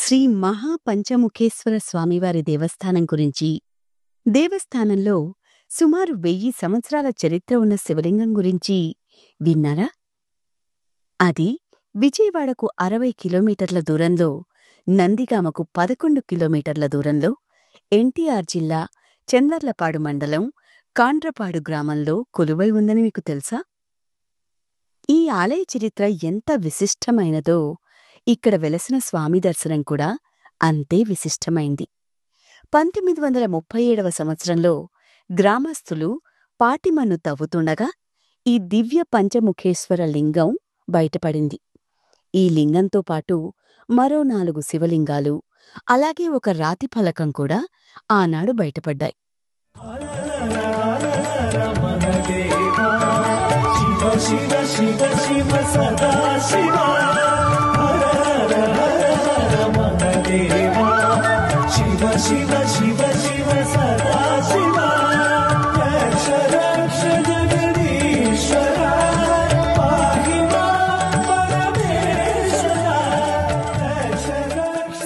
శ్రీ మహాపంచముఖేశ్వర స్వామివారి దేవస్థానం గురించి, దేవస్థానంలో సుమారు 1000 సంవత్సరాల చరిత్ర ఉన్న శివలింగం గురించి విన్నారా? అది విజయవాడకు 60 కిలోమీటర్ల దూరంలో, నందిగామకు 11 కిలోమీటర్ల దూరంలో, ఎన్టీఆర్ జిల్లా చందర్లపాడు మండలం కాండ్రపాడు గ్రామంలో కొలువై ఉందని మీకు తెలుసా? ఈ ఆలయ చరిత్ర ఎంత విశిష్టమైనదో ఇక్కడ వెలసిన స్వామి దర్శనం కూడా అంతే విశిష్టమైంది. 1937వ సంవత్సరంలో గ్రామస్థులు పాటిమన్ను తవ్వుతుండగా ఈ దివ్య పంచముఖేశ్వర లింగం బయటపడింది. ఈ లింగంతో పాటు మరో 4 శివలింగాలు, అలాగే ఒక రాతి ఫలకం కూడా ఆనాడు బయటపడ్డాయి.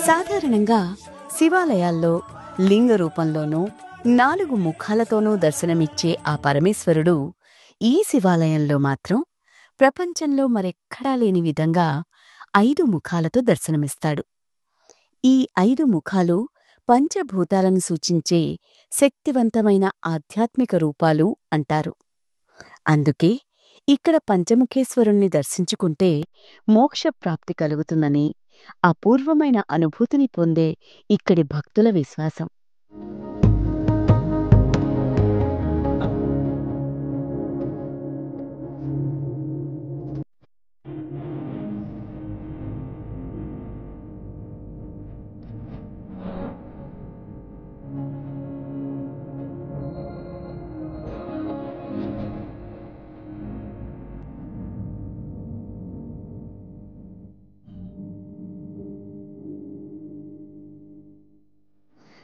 సాధారణంగా శివాలయాల్లో లింగ రూపంలోనూ 4 ముఖాలతోనూ దర్శనమిచ్చే ఆ పరమేశ్వరుడు ఈ శివాలయంలో మాత్రం ప్రపంచంలో మరెక్కడా లేని విధంగా 5 ముఖాలతో దర్శనమిస్తాడు. ఈ 5 ముఖాలు పంచభూతాలను సూచించే శక్తివంతమైన ఆధ్యాత్మిక రూపాలు అంటారు. అందుకే ఇక్కడ పంచముఖేశ్వరుణ్ణి దర్శించుకుంటే మోక్షప్రాప్తి కలుగుతుందని అపూర్వమైన అనుభూతిని పొందే ఇక్కడి భక్తుల విశ్వాసం.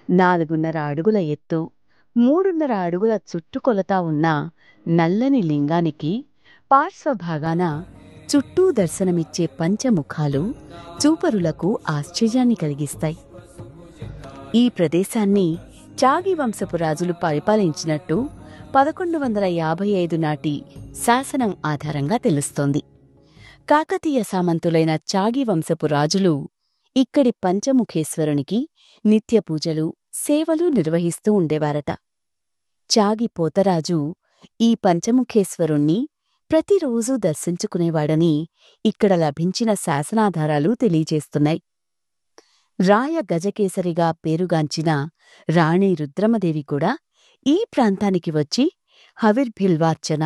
నాలుగున్నర అడుగుల ఎత్తు, 3.5 అడుగుల చుట్టుకొలత ఉన్న నల్లని లింగానికి పార్శ్వభాగాన చుట్టూ దర్శనమిచ్చే పంచముఖాలు చూపరులకు ఆశ్చర్యాన్ని కలిగిస్తాయి. ఈ ప్రదేశాన్ని చాగి వంశపు రాజులు పరిపాలించినట్టు 1155 నాటి శాసనం ఆధారంగా తెలుస్తోంది. కాకతీయ సామంతులైన చాగి వంశపు రాజులు ఇక్కడి పంచముఖేశ్వరునికి నిత్య పూజలు, సేవలు నిర్వహిస్తూ ఉండేవారట. చాగి పోతరాజు ఈ పంచముఖేశ్వరుణ్ణి ప్రతిరోజూ దర్శించుకునేవాడని ఇక్కడ లభించిన శాసనాధారాలు తెలియజేస్తున్నాయి. రాయ గజకేసరిగా పేరుగాంచిన రాణి రుద్రమదేవి కూడా ఈ ప్రాంతానికి వచ్చి హవిర్భిల్వార్చన,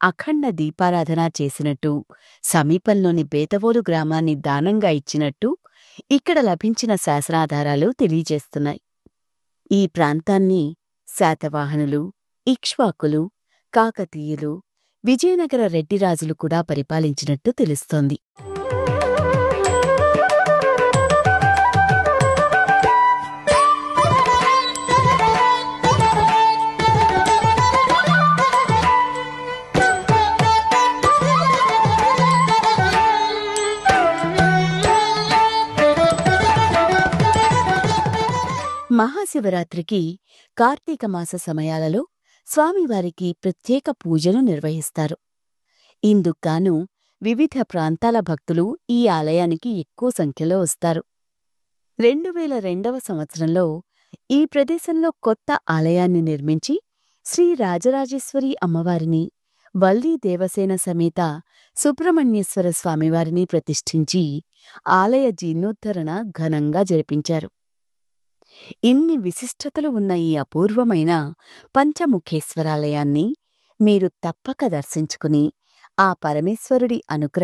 అఖండ దీపారాధన చేసినట్టు, సమీపంలోని బేతవోలు గ్రామాన్ని దానంగా ఇచ్చినట్టు ఇక్కడ లభించిన శాసనాధారాలు తెలియజేస్తున్నాయి. ఈ ప్రాంతాన్ని శాతవాహనులు, ఇక్ష్వాకులు, కాకతీయులు, విజయనగర రెడ్డిరాజులు కూడా పరిపాలించినట్టు తెలుస్తోంది. మహాశివరాత్రికి, కార్తీక మాస సమయాలలో స్వామివారికి ప్రత్యేక పూజలు నిర్వహిస్తారు. ఇందుకుగాను వివిధ ప్రాంతాల భక్తులు ఈ ఆలయానికి ఎక్కువ సంఖ్యలో వస్తారు. 2002వ సంవత్సరంలో ఈ ప్రదేశంలో కొత్త ఆలయాన్ని నిర్మించి శ్రీ రాజరాజేశ్వరి అమ్మవారిని, వల్లీ దేవసేన సమేత సుబ్రహ్మణ్యేశ్వర స్వామివారిని ప్రతిష్ఠించి ఆలయ జీర్ణోద్ధరణ ఘనంగా జరిపించారు. ఇన్ని విశిష్టతలు ఉన్న ఈ అపూర్వమైన పంచముఖేశ్వరాలయాన్ని మీరు తప్పక దర్శించుకుని ఆ పరమేశ్వరుడి అనుగ్రహాన్ని